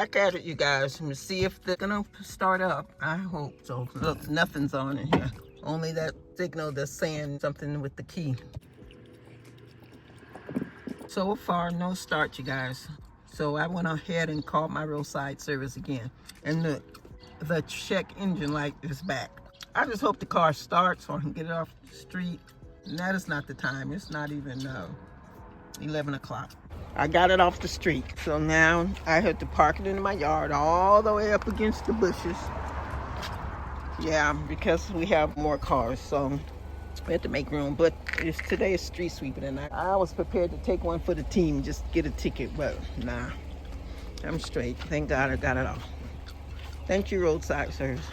Back at it, you guys. Let me see if they're gonna start up. I hope so. Look, nothing's on in here. Only that signal that's saying something with the key. So far, no start, you guys. So I went ahead and called my roadside service again. And look, the check engine light is back. I just hope the car starts so I can get it off the street. And that is not the time. It's not even 11 o'clock. I got it off the street. So now I had to park it in my yard all the way up against the bushes. Yeah, because we have more cars, so we have to make room. But today is street sweeping, and I was prepared to take one for the team, just get a ticket, but nah, I'm straight. Thank God I got it off. Thank you, roadside service.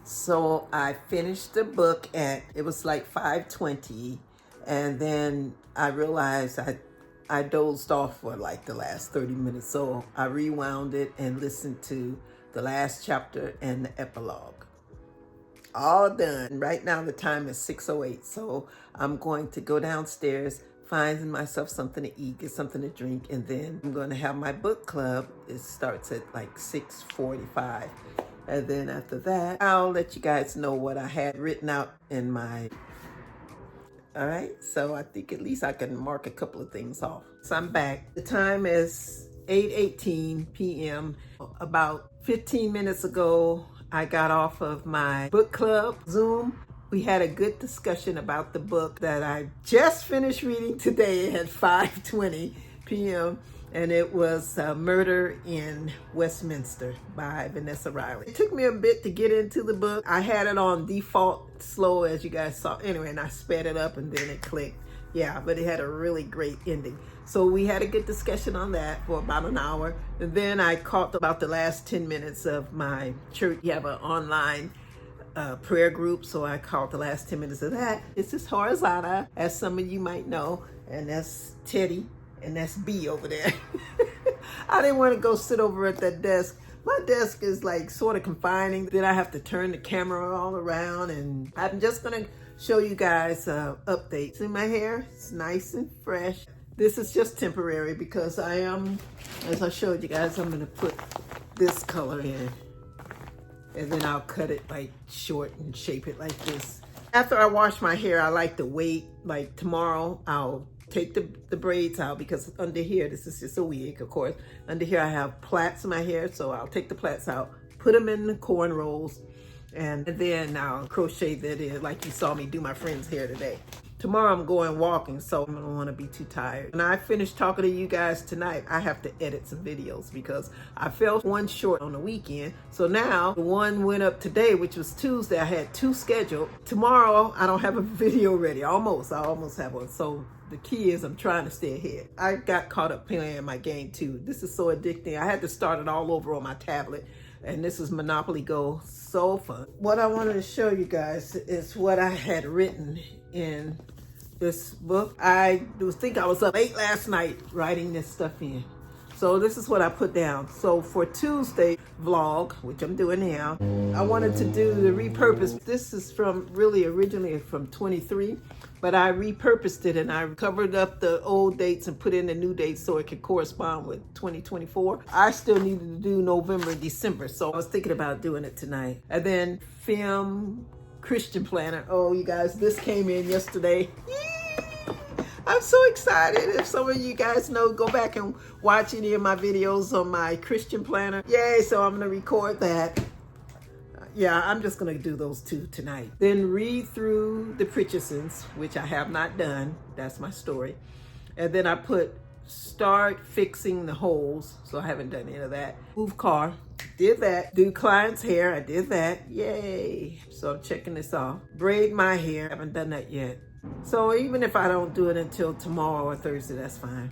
So I finished the book it was like 5:20, and then I realized I dozed off for like the last 30 minutes. So I rewound it and listened to the last chapter and the epilogue. All done. Right now the time is 6:08, so I'm going to go downstairs, find myself something to eat, get something to drink, and then I'm going to have my book club. It starts at like 6:45. And then after that, I'll let you guys know what I had written out in my... All right, so I think at least I can mark a couple of things off. So I'm back. The time is 8:18 p.m. About 15 minutes ago, I got off of my book club Zoom. We had a good discussion about the book that I just finished reading today at 5:20 p.m. And it was Murder in Westminster by Vanessa. It took me a bit to get into the book. I had it on default slow, as you guys saw. Anyway, and I sped it up and then it clicked. Yeah, but it had a really great ending. So we had a good discussion on that for about an hour. And then I caught about the last 10 minutes of my church. We have an online prayer group, so I caught the last 10 minutes of that. This is Horizontal, as some of you might know, and that's Teddy. And that's B over there. I didn't want to go sit over at that desk. My desk is like sort of confining. Then I have to turn the camera all around, and I'm just going to show you guys updates. In my hair, it's nice and fresh. This is just temporary because I am, as I showed you guys, I'm going to put this color in. And then I'll cut it like short and shape it like this. After I wash my hair, I like to wait. Like tomorrow, I'll take the braids out, because under here, this is just a wig, of course. Under here, I have plaits in my hair, so I'll take the plaits out, put them in the cornrows, and then I'll crochet that in, like you saw me do my friend's hair today. Tomorrow, I'm going walking, so I don't want to be too tired. When I finish talking to you guys tonight, I have to edit some videos because I fell one short on the weekend. So now, the one went up today, which was Tuesday. I had 2 scheduled. Tomorrow, I don't have a video ready. I almost have one. So the key is I'm trying to stay ahead. I got caught up playing my game too. This is so addicting. I had to start it all over on my tablet. And this is MonopolyGO. So fun. What I wanted to show you guys is what I had written in this book. I think I was up late last night writing this stuff in. So this is what I put down. So for Tuesday vlog, which I'm doing now, I wanted to do the repurpose. This is from originally from 23, but I repurposed it and I covered up the old dates and put in the new dates so it could correspond with 2024. I still needed to do November and December, so I was thinking about doing it tonight. And then film Christian planner. Oh, you guys, this came in yesterday. I'm so excited. If some of you guys know, go back and watch any of my videos on my Christian planner. Yay, so I'm gonna record that. Yeah, I'm just gonna do those two tonight. Then read through the Pritchesons, which I have not done. That's my story. And then I put start fixing the holes. So I haven't done any of that. Move car, did that. Do client's hair, I did that. Yay. So I'm checking this off. Braid my hair, haven't done that yet. So even if I don't do it until tomorrow or Thursday, that's fine.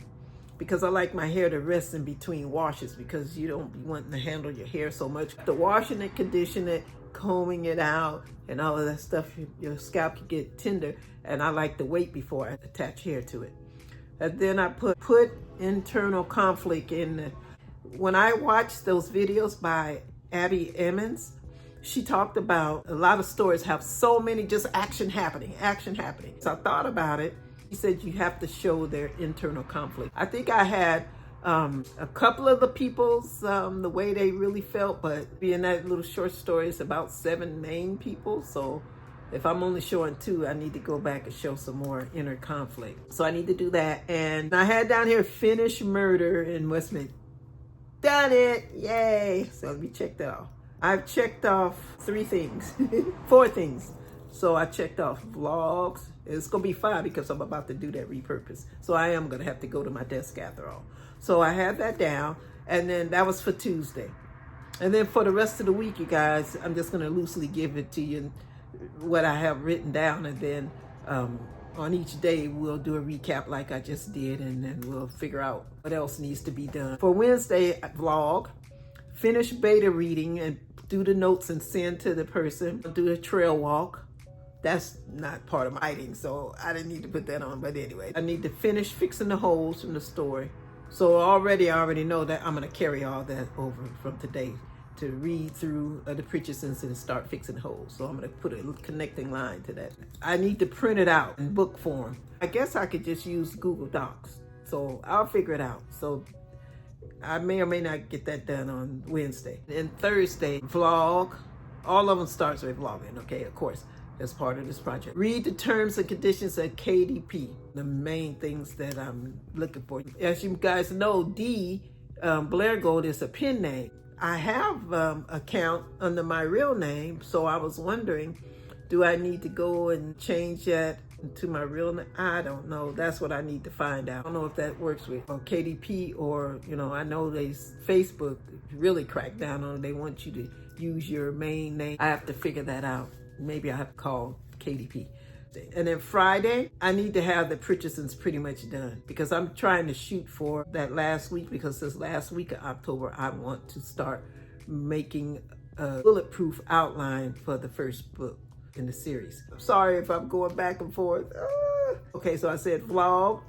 Because I like my hair to rest in between washes, because you don't be wanting to handle your hair so much. The washing it, condition it, combing it out, and all of that stuff, your scalp can get tender. And I like to wait before I attach hair to it. And then I put internal conflict in the, when I watched those videos by Abby Emmons, she talked about a lot of stories have so many just action happening. So I thought about it. She said you have to show their internal conflict. I think I had a couple of the people's, the way they really felt, but being that little short story, it's about 7 main people. So if I'm only showing 2, I need to go back and show some more inner conflict. So I need to do that. And I had down here, finish murder in Westminster. Done it, yay. So let me check that off. I've checked off 3 things, 4 things. So I checked off vlogs. It's gonna be 5 because I'm about to do that repurpose. So I am gonna have to go to my desk after all. So I had that down, and then that was for Tuesday. And then for the rest of the week, you guys, I'm just gonna loosely give it to you, what I have written down, and then on each day we'll do a recap like I just did, and then we'll figure out what else needs to be done. For Wednesday vlog, finish beta reading and do the notes and send to the person. Do a trail walk. That's not part of my writing, so I didn't need to put that on. But anyway, I need to finish fixing the holes from the story. So I already know that I'm gonna carry all that over from today to read through the Pritchesons and start fixing holes. So I'm gonna put a connecting line to that. I need to print it out in book form. I guess I could just use Google Docs. So I'll figure it out. So I may or may not get that done on Wednesday. And Thursday, vlog. All of them starts with vlogging, okay, of course, as part of this project. Read the terms and conditions at KDP, the main things that I'm looking for. As you guys know, Blair Gold is a pen name. I have account under my real name, so I was wondering, do I need to go and change that to my real name? I don't know. That's what I need to find out. I don't know if that works with KDP or, I know Facebook really cracked down on it. They want you to use your main name. I have to figure that out. Maybe I have to call KDP. And then Friday, I need to have the Pritchesons pretty much done, because I'm trying to shoot for that last week, because this last week of October, I want to start making a bulletproof outline for the first book in the series. I'm sorry if I'm going back and forth. Okay, so I said vlog,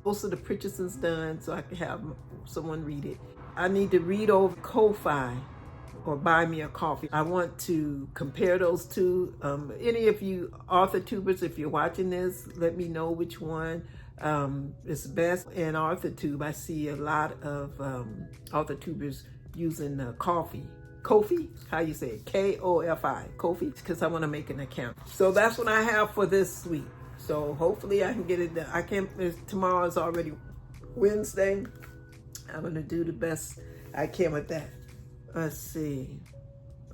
most of the Pritchesons done, so I can have someone read it. I need to read over Ko-Fi or Buy Me a Coffee. I want to compare those two. Any of you AuthorTubers, if you're watching this, let me know which one is best. In AuthorTube, I see a lot of AuthorTubers using Ko-Fi. Ko-Fi? How you say it? K-O-F-I. Ko-Fi, because I want to make an account. So that's what I have for this week. So hopefully I can get it done. I can't, tomorrow is already Wednesday. I'm going to do the best I can with that. Let's see.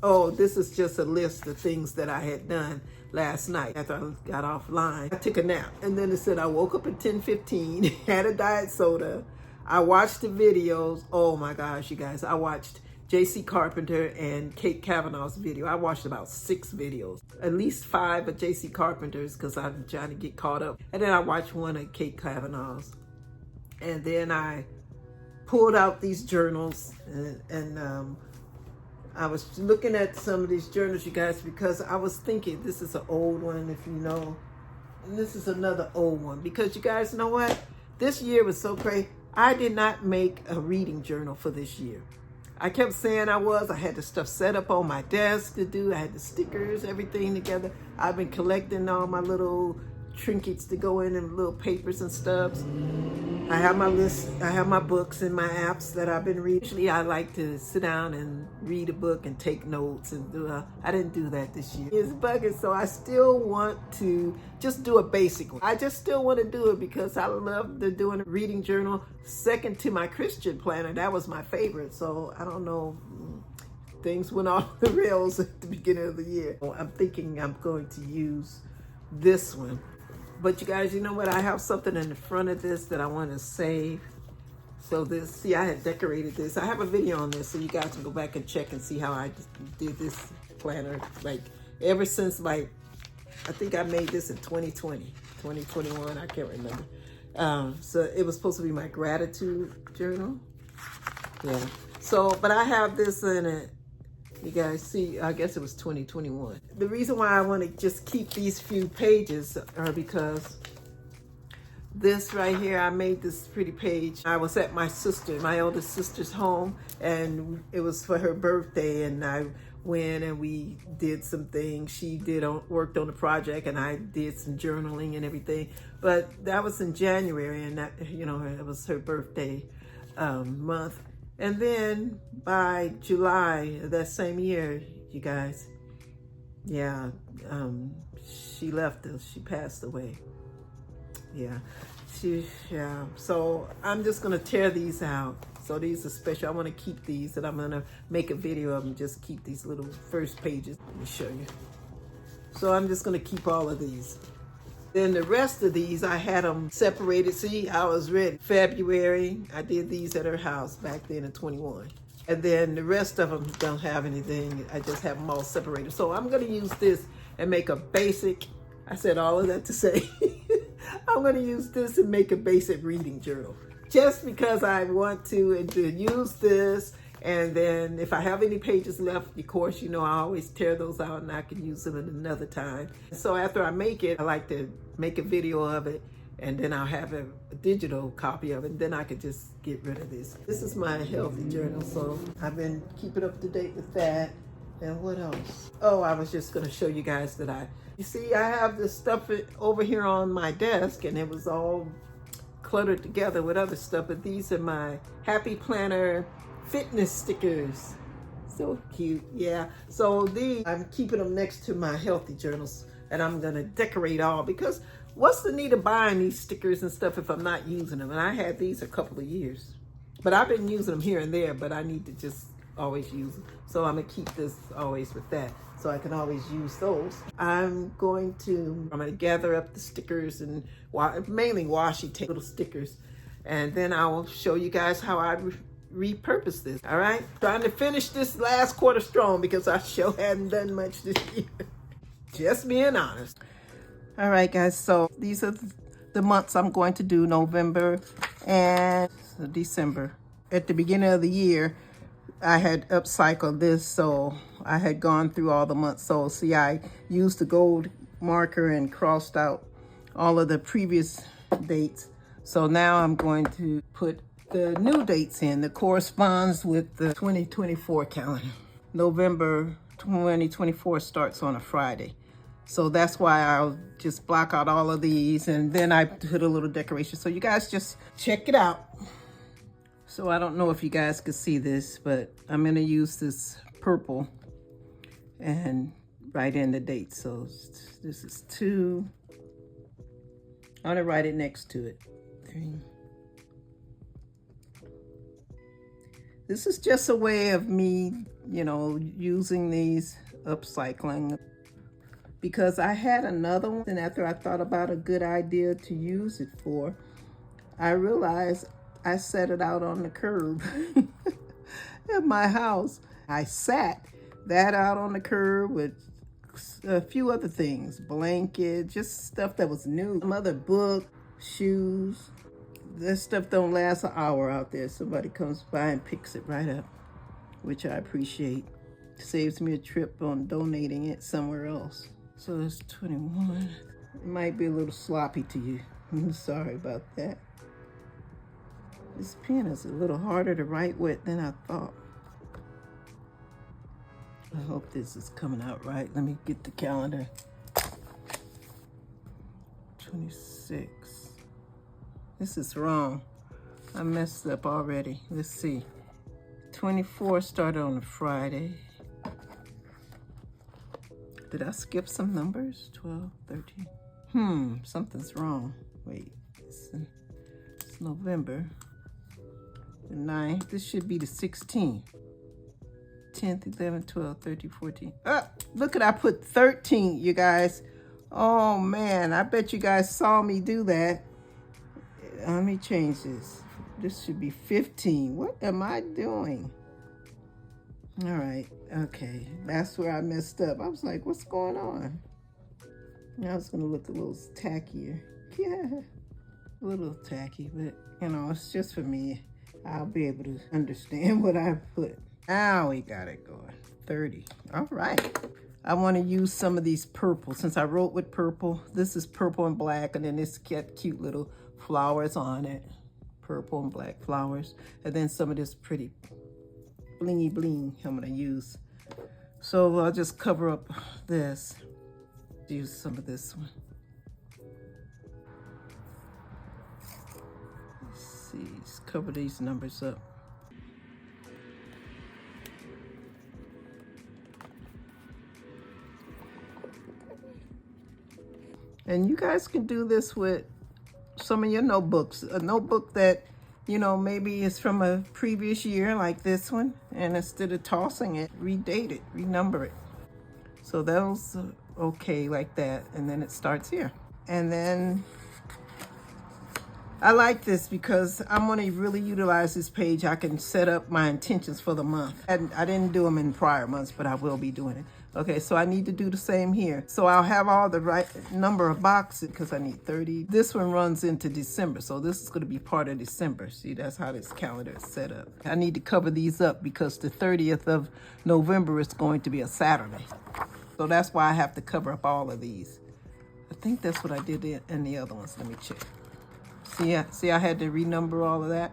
Oh, this is just a list of things that I had done last night after I got offline. I took a nap, and then it said I woke up at 10:15, had a diet soda. I watched the videos. Oh my gosh, you guys. I watched J.C. Carpenter and Kate Kavanaugh's video. I watched about 6 videos, at least 5 of J.C. Carpenter's, because I'm trying to get caught up. And then I watched one of Kate Kavanaugh's. And then I pulled out these journals, and I was looking at some of these journals, you guys, because I was thinking, this is an old one, if you know, and this is another old one, because you guys know what? This year was so crazy. I did not make a reading journal for this year. I kept saying I had the stuff set up on my desk to do. I had the stickers, everything together. I've been collecting all my little trinkets to go in and little papers and stubs. I have my list, I have my books and my apps that I've been reading. Usually I like to sit down and read a book and take notes and I didn't do that this year. It's bugging, so I still want to just do a basic one. I just still want to do it because I love doing a reading journal. Second to my Christian planner, that was my favorite. So I don't know, things went off the rails at the beginning of the year. I'm thinking I'm going to use this one. But you guys, you know what? I have something in the front of this that I want to save. So this, see, I had decorated this. I have a video on this, so you guys can go back and check and see how I did this planner. Like, ever since, like, I think I made this in 2020, 2021, I can't remember. So it was supposed to be my gratitude journal. Yeah. So, but I have this in it. You guys see, I guess it was 2021. The reason why I want to just keep these few pages are because this right here, I made this pretty page. I was at my oldest sister's home, and it was for her birthday, and I went and we did some things. She worked on the project, and I did some journaling and everything. But that was in January, and that, you know, it was her birthday month. And then by July of that same year, you guys, yeah, she left us. She passed away. Yeah, so I'm just gonna tear these out. So these are special. I want to keep these, and I'm gonna make a video of them. Just keep these little first pages. Let me show you. So I'm just gonna keep all of these. Then the rest of these, I had them separated. See, I was ready. February, I did these at her house back then in 21. And then the rest of them don't have anything. I just have them all separated. So I'm gonna use this and make a basic, I said all of that to say, I'm gonna use this and make a basic reading journal. Just because I want to, and to use this. And then if I have any pages left, of course, you know, I always tear those out and I can use them at another time. So after I make it, I like to make a video of it, and then I'll have a digital copy of it, and then I could just get rid of this. This is my healthy journal, so I've been keeping up to date with that. And what else? Oh, I was just gonna show you guys that you see, I have this stuff over here on my desk, and it was all cluttered together with other stuff, but these are my Happy Planner fitness stickers. So cute. Yeah, so these, I'm keeping them next to my healthy journals, and I'm gonna decorate all, because what's the need of buying these stickers and stuff if I'm not using them? And I had these a couple of years, but I've been using them here and there, but I need to just always use them. So I'm gonna keep this always with that, so I can always use those. I'm gonna gather up the stickers and mainly washi tape little stickers, and then I will show you guys how I repurpose this. All right, trying to finish this last quarter strong because I sure hadn't done much this year. Just being honest. All right, guys, so these are the months I'm going to do: November and December. At the beginning of the year, I had upcycled this, so I had gone through all the months. So see, I used the gold marker and crossed out all of the previous dates. So now I'm going to put the new dates in that corresponds with the 2024 calendar. November 2024 starts on a Friday. So that's why I'll just block out all of these, and then I put a little decoration. So you guys just check it out. So I don't know if you guys could see this, but I'm gonna use this purple and write in the date. So this is 2. I'm gonna write it next to it. 3. This is just a way of me, you know, using these, upcycling, because I had another one, and after I thought about a good idea to use it for, I realized I set it out on the curb at my house. I sat that out on the curb with a few other things, blanket, just stuff that was new, some other book, shoes. This stuff don't last an hour out there. Somebody comes by and picks it right up, which I appreciate. Saves me a trip on donating it somewhere else. So it's 21. It might be a little sloppy to you. I'm sorry about that. This pen is a little harder to write with than I thought. I hope this is coming out right. Let me get the calendar. 26. This is wrong. I messed up already. Let's see. 24 started on a Friday. Did I skip some numbers? 12, 13. Something's wrong. Wait, it's November. The 9th. This should be the 16th. 10th, 11th, 12th, 13th, 14th. Look at, I put 13, you guys. Oh man, I bet you guys saw me do that. Let me change this. This should be 15. What am I doing? All right, okay. That's where I messed up. I was like, what's going on? Now it's gonna look a little tackier. Yeah, a little tacky, but you know, it's just for me. I'll be able to understand what I put. Now we got it going. 30. All right. I want to use some of these purple since I wrote with purple. This is purple and black, and then this cute little flowers on it. Purple and black flowers. And then some of this pretty blingy bling I'm going to use. So I'll just cover up this. Use some of this one. Let's see. Let's cover these numbers up. And you guys can do this with some of your notebooks. A notebook that, you know, maybe is from a previous year like this one. And instead of tossing it, redate it, renumber it. So those are okay like that. And then it starts here. And then I like this because I'm going to really utilize this page. I can set up my intentions for the month. And I didn't do them in prior months, but I will be doing it. Okay, so I need to do the same here. So I'll have all the right number of boxes because I need 30. This one runs into December, so this is going to be part of December. See, that's how this calendar is set up. I need to cover these up because the 30th of November is going to be a Saturday. So that's why I have to cover up all of these. I think that's what I did in the other ones. Let me check. See, I had to renumber all of that.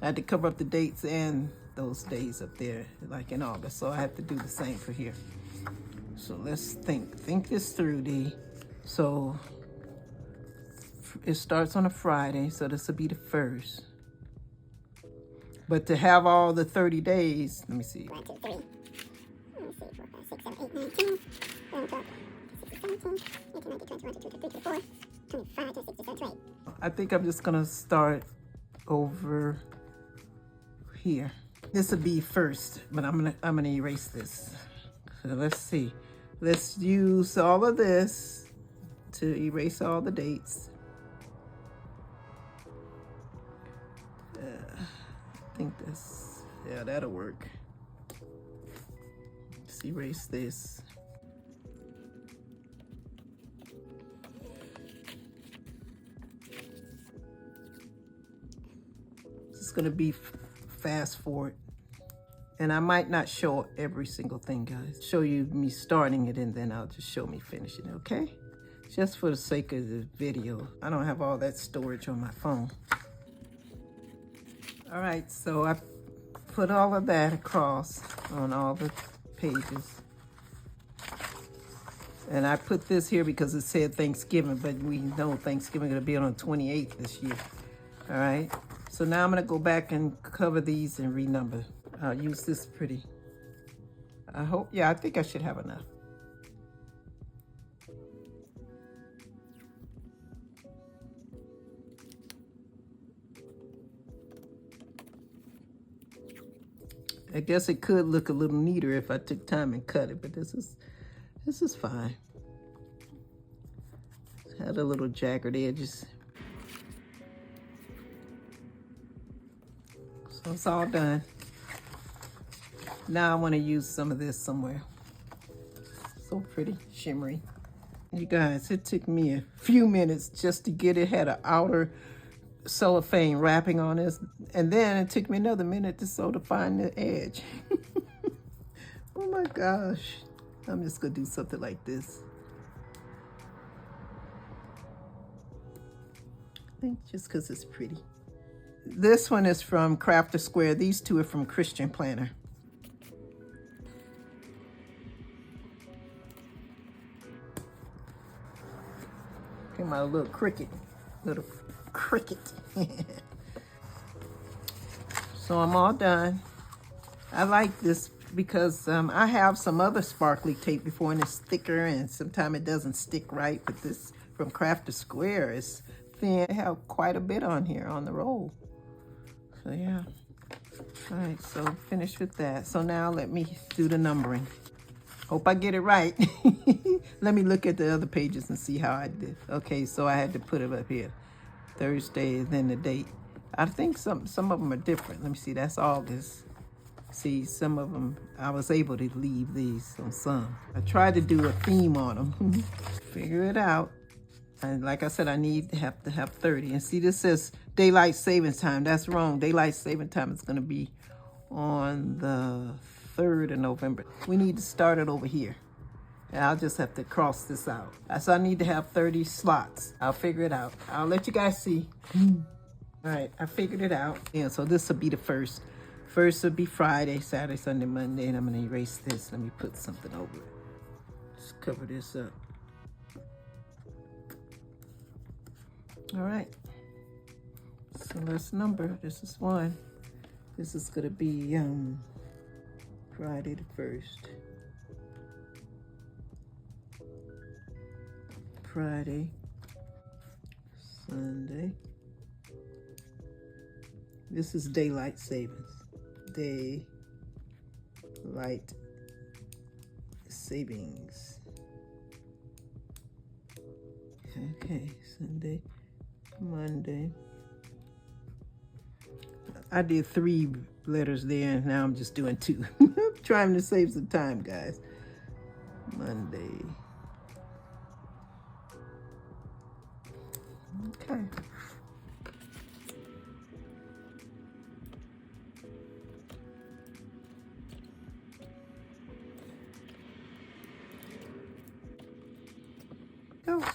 I had to cover up the dates and those days up there, like in August. So I have to do the same for here. So let's think this through, D. So it starts on a Friday, so this will be the 1st. But to have all the 30 days, let me see. 1, 2, 3. Let's see, 4, 5, 6, 7, 8, 9, 10, 11, 12, 16, 17, 18, 19, 20, 21, 22, 23, 24, 25, 26, 27, 28. I think I'm just gonna start over here. This will be 1st, but I'm gonna erase this. So let's see. Let's use all of this to erase all the dates. I think that's, yeah, that'll work. Let's erase this. This is gonna be fast forward. And I might not show every single thing, guys. Show you me starting it, and then I'll just show me finishing it, okay? Just for the sake of the video. I don't have all that storage on my phone. All right, so I put all of that across on all the pages. And I put this here because it said Thanksgiving, but we know Thanksgiving is gonna be on the 28th this year. All right, so now I'm gonna go back and cover these and renumber. I'll use this pretty. I hope, yeah, I think I should have enough. I guess it could look a little neater if I took time and cut it, but this is fine. It's had a little jagged edges. So it's all done. Now I want to use some of this somewhere. So pretty, shimmery. You guys, it took me a few minutes just to get it. Had an outer cellophane wrapping on this, and then it took me another minute to sew to find the edge. Oh my gosh. I'm just gonna do something like this. I think just because it's pretty. This one is from Crafter Square. These two are from Christian Planner. Look at my little cricket. Little cricket. So I'm all done. I like this because I have some other sparkly tape before and it's thicker and sometimes it doesn't stick right, but this from Crafter Square is thin. I have quite a bit on here on the roll. So yeah. All right, so finished with that. So now let me do the numbering. Hope I get it right. Let me look at the other pages and see how I did. Okay, so I had to put it up here. Thursday, then the date. I think some of them are different. Let me see, that's August. See, some of them, I was able to leave these on some. I tried to do a theme on them. Figure it out. And like I said, I have to have 30. And see, this says daylight savings time. That's wrong. Daylight saving time is gonna be on the 3rd of November. We need to start it over here. And I'll just have to cross this out. So I need to have 30 slots. I'll figure it out. I'll let you guys see. All right, I figured it out. Yeah, so this will be the first. First will be Friday, Saturday, Sunday, Monday, and I'm gonna erase this. Let me put something over it. Just cover this up. All right, so let's number. This is 1. This is gonna be Friday the 1st. Friday, Sunday. This is daylight savings. Daylight savings. Okay, Sunday, Monday. I did 3 letters there, and now I'm just doing 2. I'm trying to save some time, guys. Monday. Okay.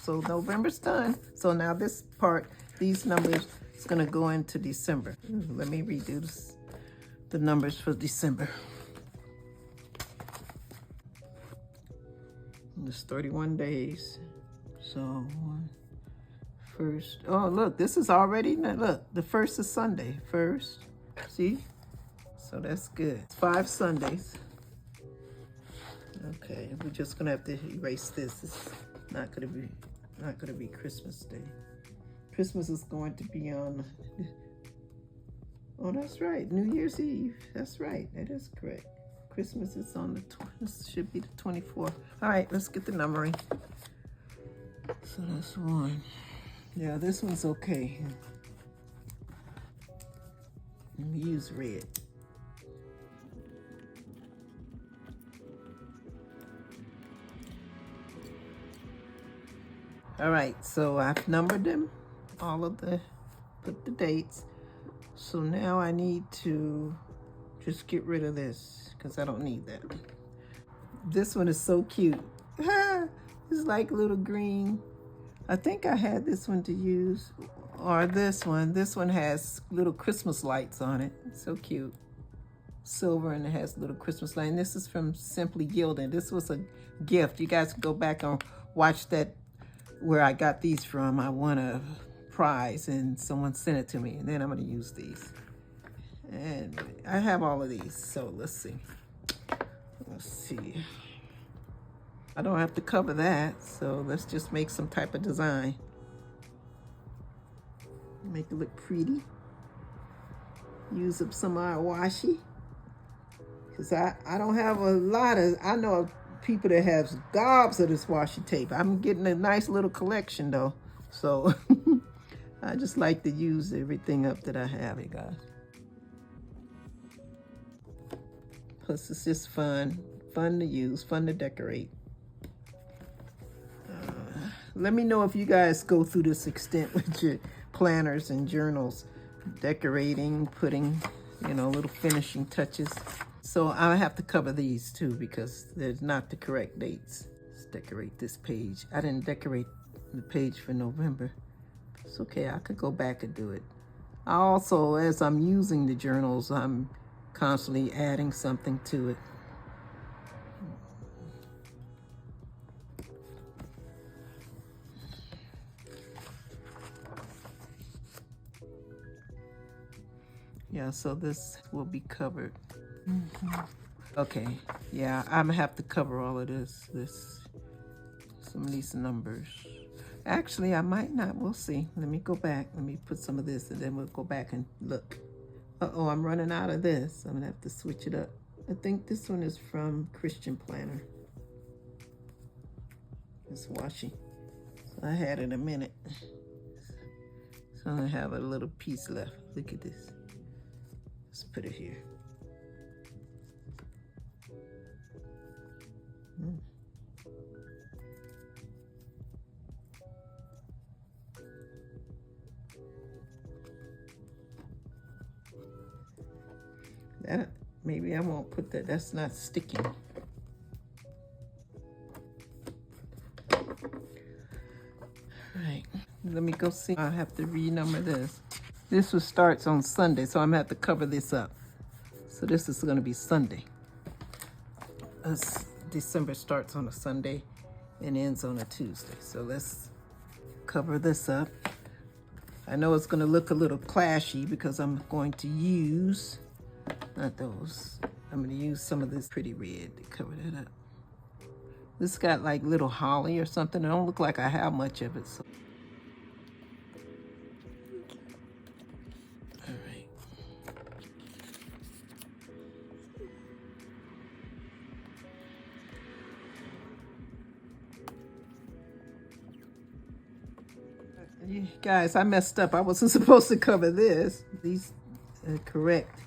So November's done. So now this part, these numbers, is gonna go into December. Let me redo the numbers for December. It's 31 days. So first, oh look, this is already, look, the 1st is Sunday. 1st, see? So that's good. It's 5 Sundays. Okay, we're just gonna have to erase this. It's not gonna be Christmas Day. Christmas is going to be on, oh, that's right, New Year's Eve. That's right, that is correct. Christmas is on the, this should be the 24th. All right, let's get the numbering. So that's 1. Yeah, this one's okay. Let me use red. All right, so I've numbered them, put the dates. So now I need to just get rid of this because I don't need that. This one is so cute. It's like little green. I think I had this one to use, or this one. This one has little Christmas lights on it. It's so cute. Silver, and it has little Christmas light. And this is from Simply Gilded. This was a gift. You guys can go back and watch that, where I got these from. I won a prize and someone sent it to me, and then I'm gonna use these. And I have all of these, so let's see. Let's see. I don't have to cover that, so let's just make some type of design. Make it look pretty. Use up some of our washi. Because I don't have a lot of, I know of people that have gobs of this washi tape. I'm getting a nice little collection though. So I just like to use everything up that I have, you guys. Plus it's just fun to use, fun to decorate. Let me know if you guys go through this extent with your planners and journals, decorating, putting, you know, little finishing touches. So I have to cover these too because they're not the correct dates. Let's decorate this page. I didn't decorate the page for November. It's okay, I could go back and do it. Also, as I'm using the journals, I'm constantly adding something to it. Yeah, so this will be covered. Okay, yeah, I'm gonna have to cover all of this, some of these numbers. Actually, I might not, we'll see. Let me go back, let me put some of this and then we'll go back and look. Uh-oh, I'm running out of this. I'm gonna have to switch it up. I think this one is from Christian Planner. It's washi. So I had it a minute. So I have a little piece left. Look at this. Let's put it here. That, maybe I won't put that. That's not sticking. Right. Let me go see. I have to renumber this. This one starts on Sunday, so I'm gonna have to cover this up. So this is gonna be Sunday. December starts on a Sunday and ends on a Tuesday. So let's cover this up. I know it's gonna look a little clashy because I'm going to use, not those, I'm gonna use some of this pretty red to cover that up. This got like little holly or something. It don't look like I have much of it. So. All right. You guys, I messed up. I wasn't supposed to cover this. These are correct.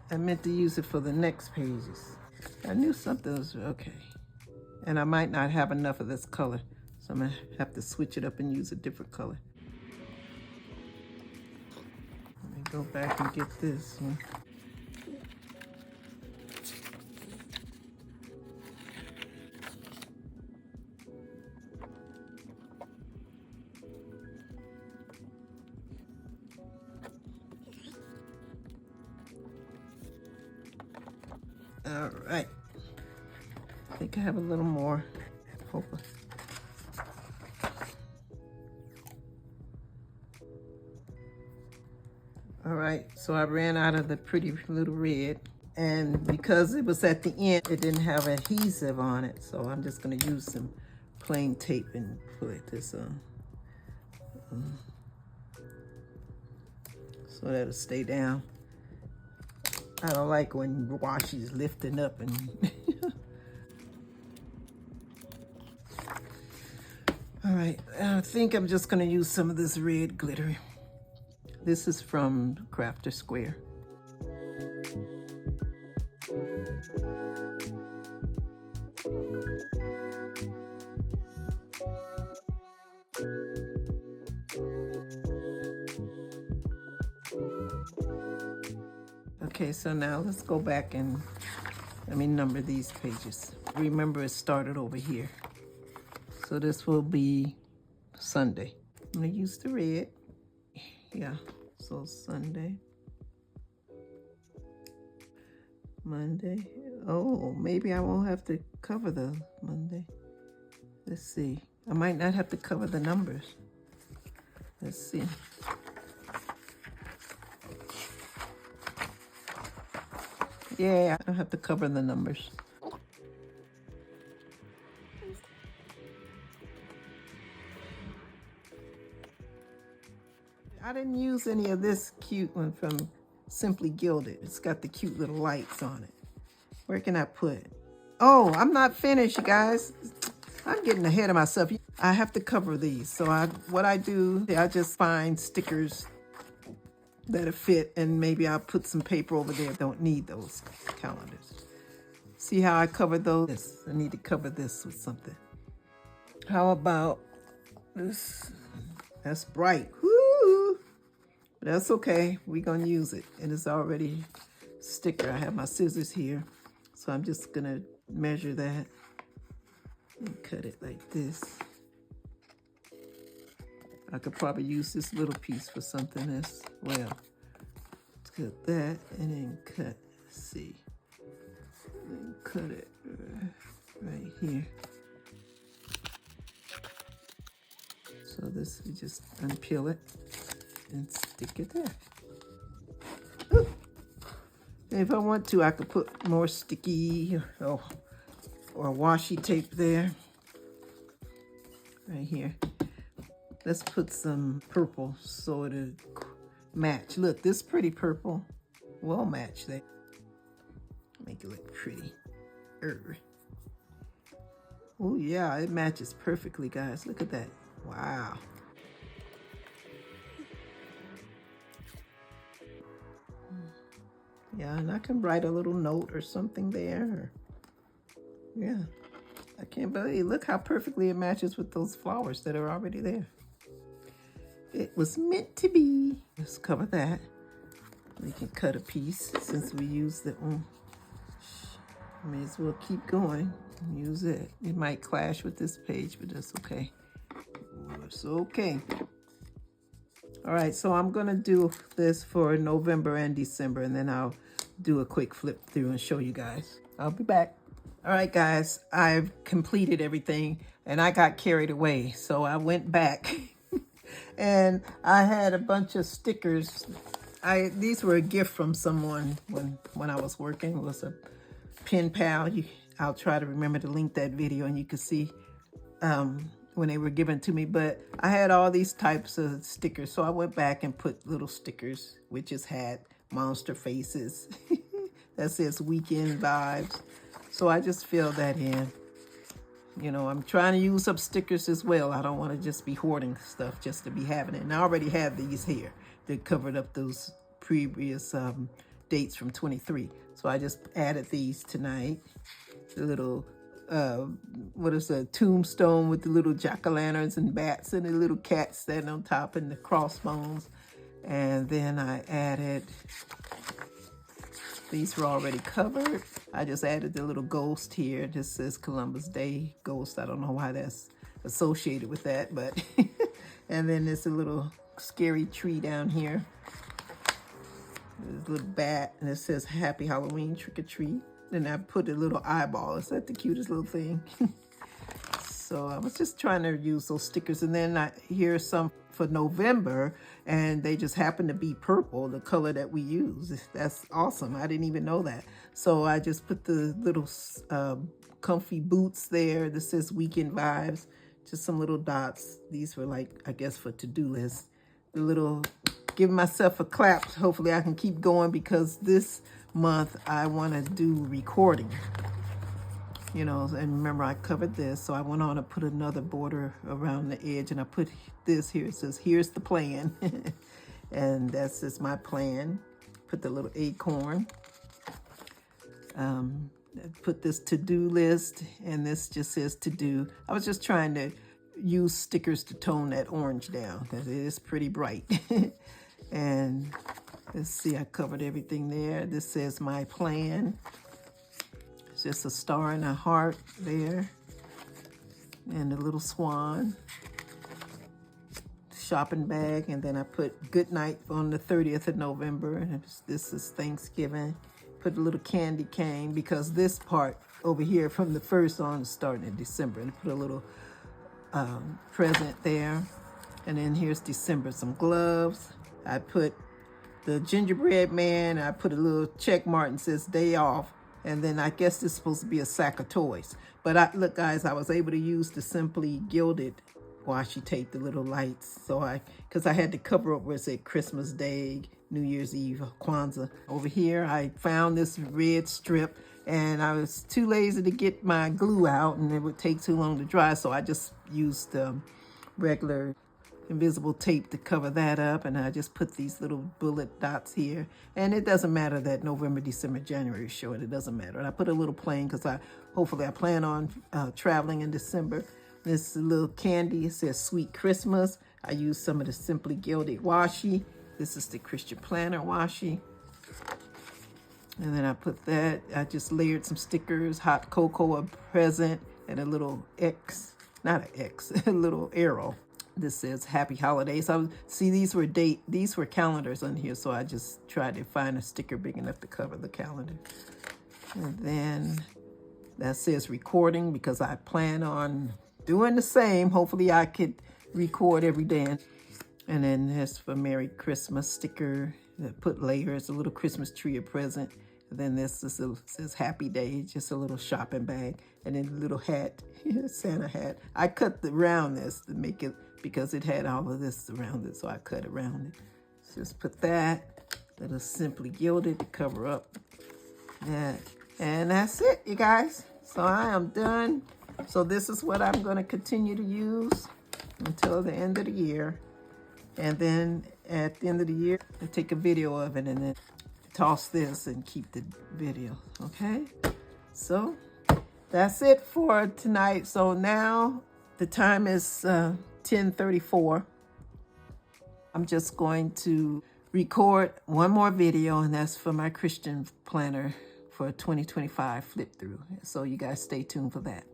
I meant to use it for the next pages. I knew something was okay. And I might not have enough of this color, so I'm gonna have to switch it up and use a different color. Let me go back and get this one. All right. I think I have a little more. Hope. All right, so I ran out of the pretty little red, and because it was at the end, it didn't have adhesive on it, so I'm just gonna use some plain tape and put this on. So that'll stay down. I don't like when washi's lifting up and all right, I think I'm just gonna use some of this red glitter. This is from Crafter Square. Okay, so now let's go back and let me number these pages. Remember, it started over here. So this will be Sunday. I'm gonna use the red. Yeah, so Sunday. Monday. Oh, maybe I won't have to cover the Monday. Let's see. I might not have to cover the numbers. Let's see. Yeah, I don't have to cover the numbers. I didn't use any of this cute one from Simply Gilded. It's got the cute little lights on it. Where can I put it? Oh, I'm not finished, you guys. I'm getting ahead of myself. I have to cover these. So what I do, I just find stickers that'll fit, and maybe I'll put some paper over there. Don't need those calendars. See how I covered those? I need to cover this with something. How about this? That's bright. Woo! That's okay. We're gonna use it. And it's already sticker. I have my scissors here. So I'm just gonna measure that and cut it like this. I could probably use this little piece for something else. well. Let's cut that and then cut, let's see, and cut it right here. So this, we just unpeel it and stick it there. Ooh. If I want to, I could put more sticky or washi tape there. Right here. Let's put some purple so it'll match. Look, this pretty purple will match that. Make it look pretty. Oh yeah, it matches perfectly, guys. Look at that. Wow. Yeah, and I can write a little note or something there. Yeah, I can't believe, look how perfectly it matches with those flowers that are already there. It was meant to be. Let's cover that. We can cut a piece since we used it on. May as well keep going. Use it. It might clash with this page, but that's okay. It's okay. All right, so I'm gonna do this for November and December, and then I'll do a quick flip through and show you guys. I'll be back. All right, guys, I've completed everything, and I got carried away, so I went back, and I had a bunch of stickers. These were a gift from someone when I was working. It was a pen pal. I'll try to remember to link that video, and you can see when they were given to me. But I had all these types of stickers, so I went back and put little stickers, witches hat, monster faces. That says weekend vibes. So I just filled that in. You know, I'm trying to use up stickers as well. I don't want to just be hoarding stuff just to be having it. And I already have these here that covered up those previous dates from 23. So I just added these tonight. The little, what is a tombstone with the little jack-o'-lanterns and bats and the little cat standing on top and the crossbones. And then I added, these were already covered. I just added the little ghost here. This says Columbus Day ghost. I don't know why that's associated with that, but and then there's a little scary tree down here. There's a little bat, and it says Happy Halloween, trick or treat. Then I put a little eyeball. Is that the cutest little thing? So I was just trying to use those stickers. And then here's some for November, and they just happen to be purple, the color that we use. That's awesome. I didn't even know that. So I just put the little comfy boots there. This says weekend vibes. Just some little dots. These were like, I guess, for to-do lists. The little, giving myself a clap. Hopefully I can keep going because this month I want to do recording. You know, and remember I covered this, so I went on to put another border around the edge, and I put this here. It says, here's the plan. And that's just my plan. Put the little acorn. Put this to-do list, and this just says to do. I was just trying to use stickers to tone that orange down, because it is pretty bright. And let's see, I covered everything there. This says my plan. It's just a star and a heart there. And a little swan. Shopping bag. And then I put good night on the 30th of November. And this is Thanksgiving. Put a little candy cane because this part over here from the 1st on is starting in December. And put a little present there. And then here's December. Some gloves. I put the gingerbread man. I put a little check mark and says day off. And then I guess this is supposed to be a sack of toys. But look, guys, I was able to use the Simply Gilded washi tape, the little lights. So because I had to cover up where it said Christmas Day, New Year's Eve, Kwanzaa. Over here, I found this red strip, and I was too lazy to get my glue out, and it would take too long to dry. So I just used regular invisible tape to cover that up, and I just put these little bullet dots here. And it doesn't matter that November, December, January is short. It doesn't matter. And I put a little plane because hopefully I plan on traveling in December. This little candy, it says Sweet Christmas. I used some of the Simply Gilded washi. This is the Christian Planner washi. And then I put that. I just layered some stickers, hot cocoa, a present, and a little X, not an X, a little arrow. This says Happy Holidays. See, these were calendars on here, so I just tried to find a sticker big enough to cover the calendar. And then that says recording, because I plan on doing the same. Hopefully I could record every day. And then there's for Merry Christmas sticker that put layers, a little Christmas tree, a present. And then this says Happy Day, just a little shopping bag. And then a little hat, Santa hat. I cut around this to make it, because it had all of this around it, so I cut around it. Just put that, little Simply Gilded to cover up that. And that's it, you guys. So I am done. So this is what I'm going to continue to use until the end of the year. And then at the end of the year, I take a video of it and then toss this and keep the video, okay? So that's it for tonight. So now the time is 10:34. I'm just going to record one more video, and that's for my Christian planner for 2025 flip through. So you guys stay tuned for that.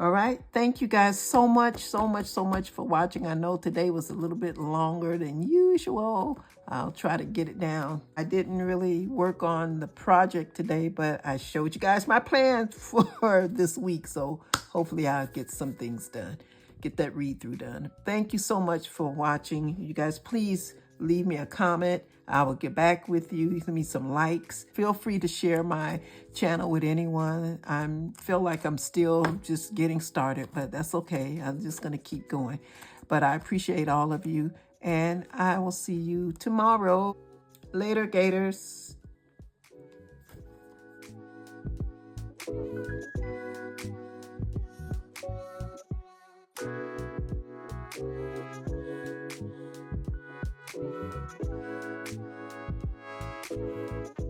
All right. Thank you guys so much for watching. I know today was a little bit longer than usual. I'll try to get it down. I didn't really work on the project today, but I showed you guys my plans for this week. So hopefully I'll get some things done, get that read through done. Thank you so much for watching. You guys, please leave me a comment. I will get back with you. Give me some likes. Feel free to share my channel with anyone. I feel like I'm still just getting started, but that's okay. I'm just going to keep going. But I appreciate all of you, and I will see you tomorrow. Later, Gators. Thank you.